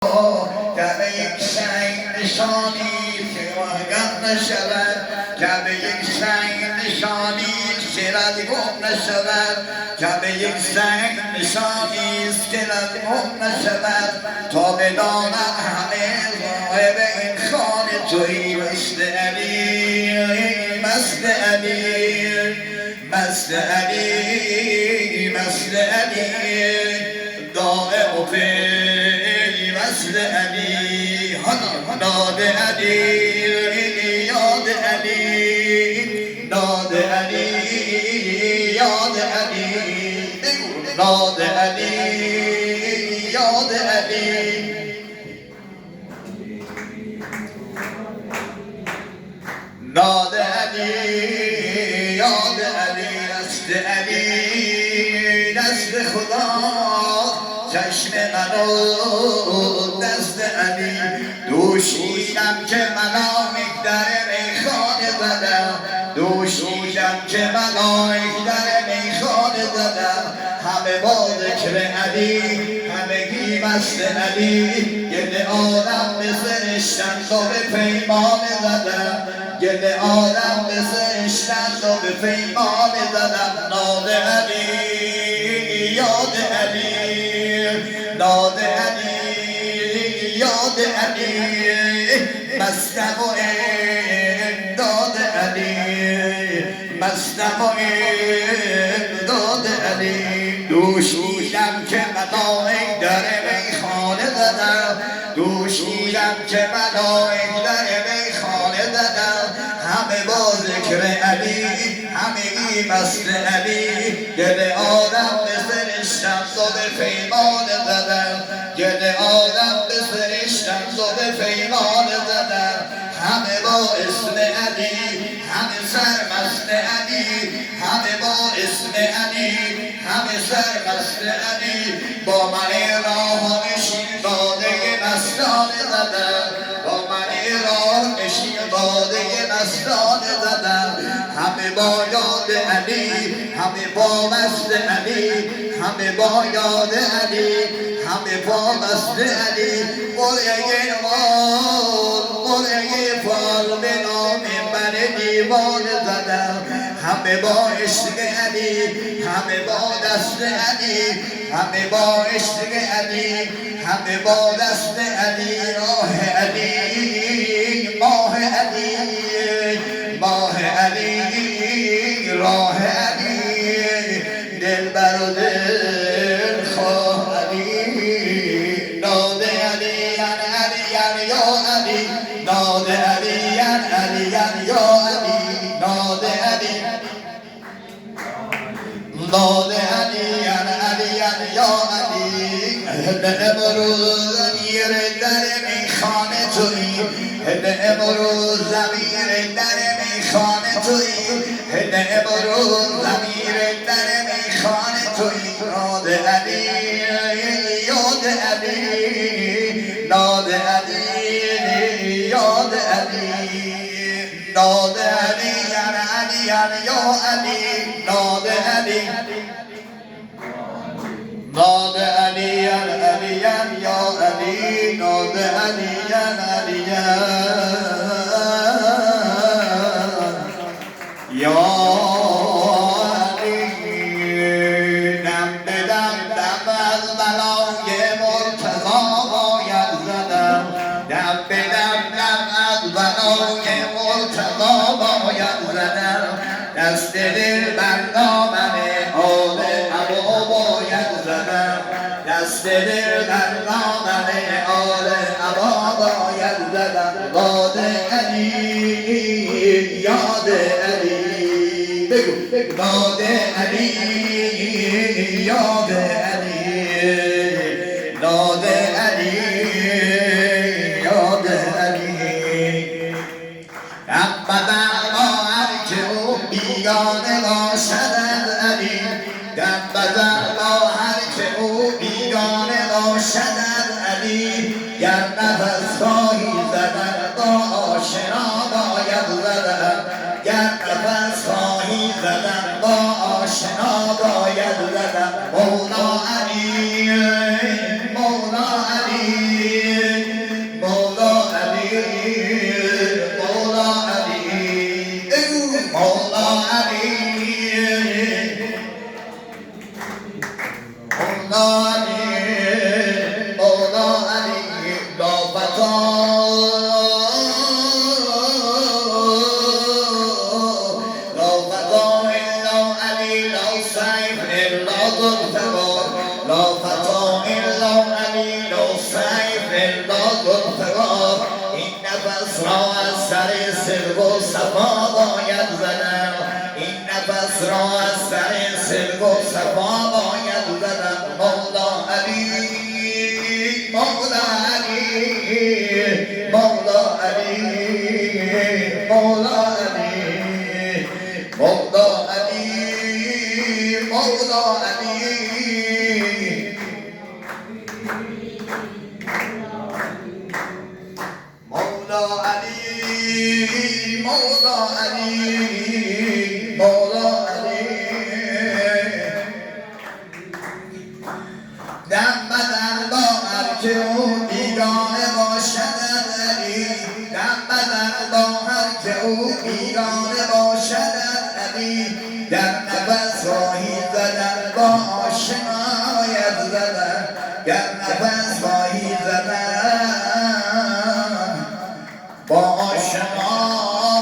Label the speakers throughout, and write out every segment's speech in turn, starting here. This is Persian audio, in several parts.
Speaker 1: کعبه یک سنگ نشانی سراغم نشود کعبه یک سنگ نشانی سرد گم نشود کعبه یک سنگ نشانی سرد گم نشود تا بدانم همه راهب این خانه تویی مست علی مست علی مست علی مست علی دائم و فی مست علی ناد علی یاد علی ناد علی یاد علی ناد علی یاد علی ناد علی یاد علی دست علی دست خدا چشم منو دست علی دوشیدم که ملائک در میخانه زدم دوشیدم که ملائک در میخانه زدم همه با ذکر علی همگی مست علی گل آدم به سرشتند و به پیمان زدم گل آدم به سرشتند و به پیمان زدم ناد علی یاد علی ناد علی یاد علی مستم و داد علی مستم و داد علی دوشیدم که ملائک در میخانه زدم دوشیدم که ملائک در میخانه زدم همه با ذکر علی همگی مست علی گل آدم به سرشتند و به پیمان زدم گل آدم به سرشتند و به پیمان زدم همه با اسم علی همه سرمست علی همه با اسم علی همه سرمست علی با من راه نشین باده مستانه زدم با من راه نشین باده مستانه زدم همه با یاد علی همه با مست علی همه با یاد علی همه با مست علی قرعه فال به نام من دیوانه زدم همه با عشق علی همه با دست علی همه با عشق علی همه با دست علی راه علی ماه علی ماه علی راه علی دلبر و دلخواه علی ناد علی علی یا علی ناد علی علی یا علی ناد علی ناد علی علی یا علی امروز زمیر در میخانه تویی امروز زمیر در میخانه تویی امروز زمیر در میخانه تویی ناد علی یاد علی ناد علی یاد علی ناد علی علی یا علی ناد علی ناد علی علی یا علی ناد علی علی یا علی دم به دم از بلای مرتضی باید زدم دم به دم از بلای مرتضی باید زدم دست دل بر دامن آل عبا باید زدم دست دل بر دامن آل عبا باید زدم یاد علی یاد علی بگو یاد علی یاد علی یاد علی یاد علی بیگانه باشد از علی دم بزن با هر که او بیگانه باشد از علی گر نفس خواهی زدن با آشنا باید زدن گر نفس خواهی زدن با آشنا باید زدن مولا علی مولا علی و الفراق این نفس را از سر صدق و صفا باید زدن این نفس را از سر صدق و صفا باید زدن مولا علی مولا علی مولا علی مولا علی مولا علی مولا علی مولا علی مولا علی مولا علی دم بدن با هر که او بیگانه باشد علی دم بدن با هر که او بیگانه باشد علی در نفس خواهی زدن با آشنایت زدن گر نفس خواهی زدن با آشنا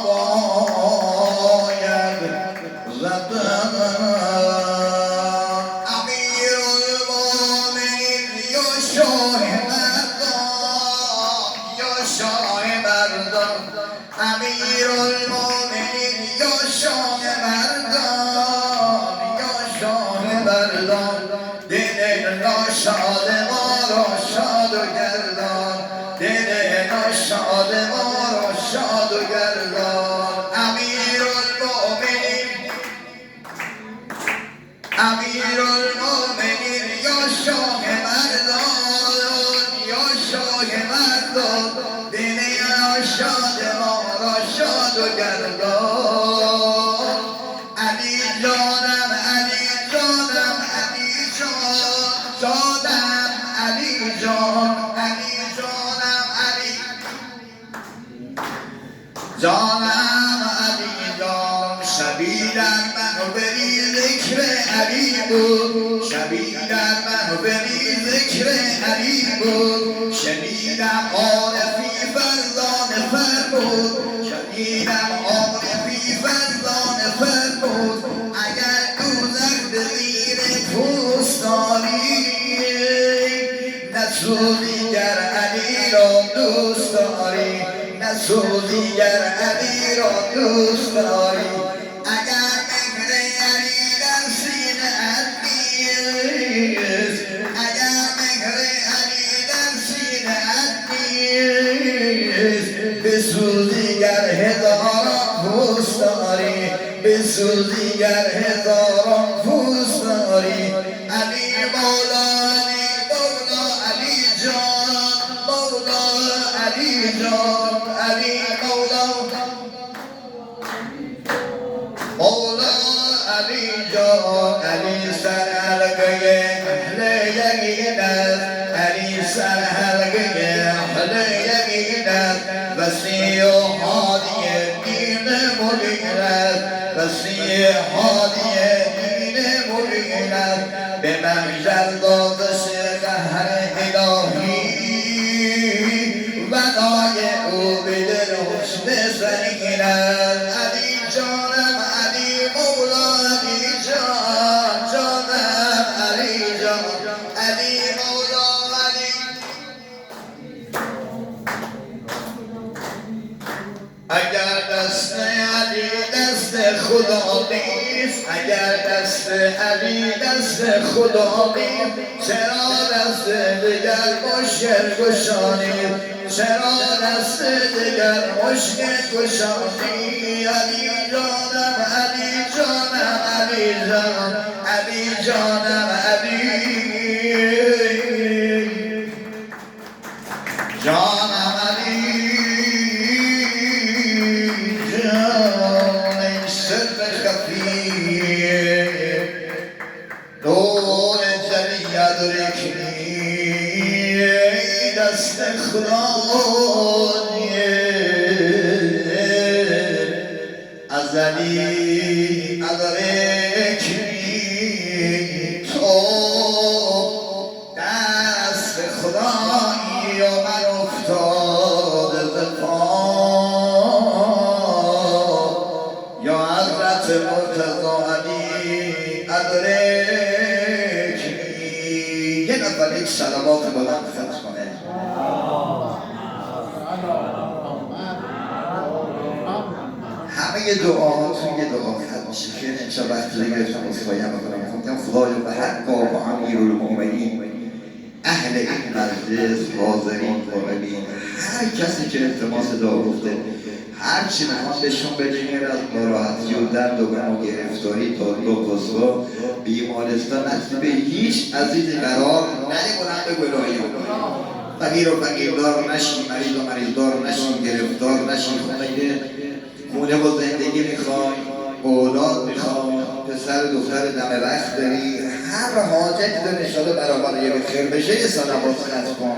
Speaker 1: باید زدن امیر المومنین یا شاه مردان یا شاه مردان امیر المومنین یا شاه مردان یا شاه مردان دل ناشاد ما را شاد و گردان دل ناشاد ما را شاد و گردان امیر المومنین امیر المومنین یا شاه مردان یا شاه مردان دل ناشاد ما را شاد و گردان علی جانم علی جانم علی جان جانم علی جان علی جانم علی جانم علی جان شبی در من و بری ذکر علی بود شبی در من و بری ذکر علی بود شنیدم عارفی فرزان فرمود شنیدم عارفی فرزان فرمود اگر دوزخ به زیر پوست داری نسوزی گر علی را دوست داری نسوزی گر علی را دوست داری اگر مهر علی در سینه‌ات نیست اگر مهر علی در سینه‌ات نیست بسوزی گر هزاران پوست داری بسوزی گر هزاران پوست داری علی مولا علی مولا علی جان مولا علی جان علی مولا مولا علی جان علی سر حلقه اهل یقین است علی سر حلقه اهل یقین است وسیع و هادی دین مبین است وسیع هادی دین مبین است به محشر دادش قهر الهی ودای او به دل حسن سنگین است علی جانم علی مولا علی جان جانم علی جان علی مولا علی اگر دست علی دست خدا نیست اگر دست علی دست خدا نیست چرا دست دیگر مشکل گشانید چرا دست دیگر مشکل گشانید علی جانم علی جانم علی جان علی جانم علی جانم علی نور جلی ادرکنی دست خدای ازلی ادرکنی تو دست خدایی و من افتاده ز پا یا حضرت مرتضی علی ادرکنی یه نفر یک صلوات بلند خرج کنه توی دعا ختم میشه که امشب وقت دیگه گرفتم اصفایم بکنم گفتم خدایا به حق و امیرالمؤمنین اهل این مجلس حاضرین قائلین هر کسی که التماس دعا گفته هر چی میخوام بهشون بگیم از ناراحتی و درد و غم و گرفتاری تا دو بیمارستان نزدیک به هیچ عزیزی قرار نده به گناهیان فقیر و فقیردار نشین، مریض و مریضدار نشین، گرفتار نشین. خونه و زندگی میخوای، اولاد میخوای، پسر دختر دم وقت داری، هر حاجت داری انشاءالله برابر یه خیر بشه یه صلوات خط کن.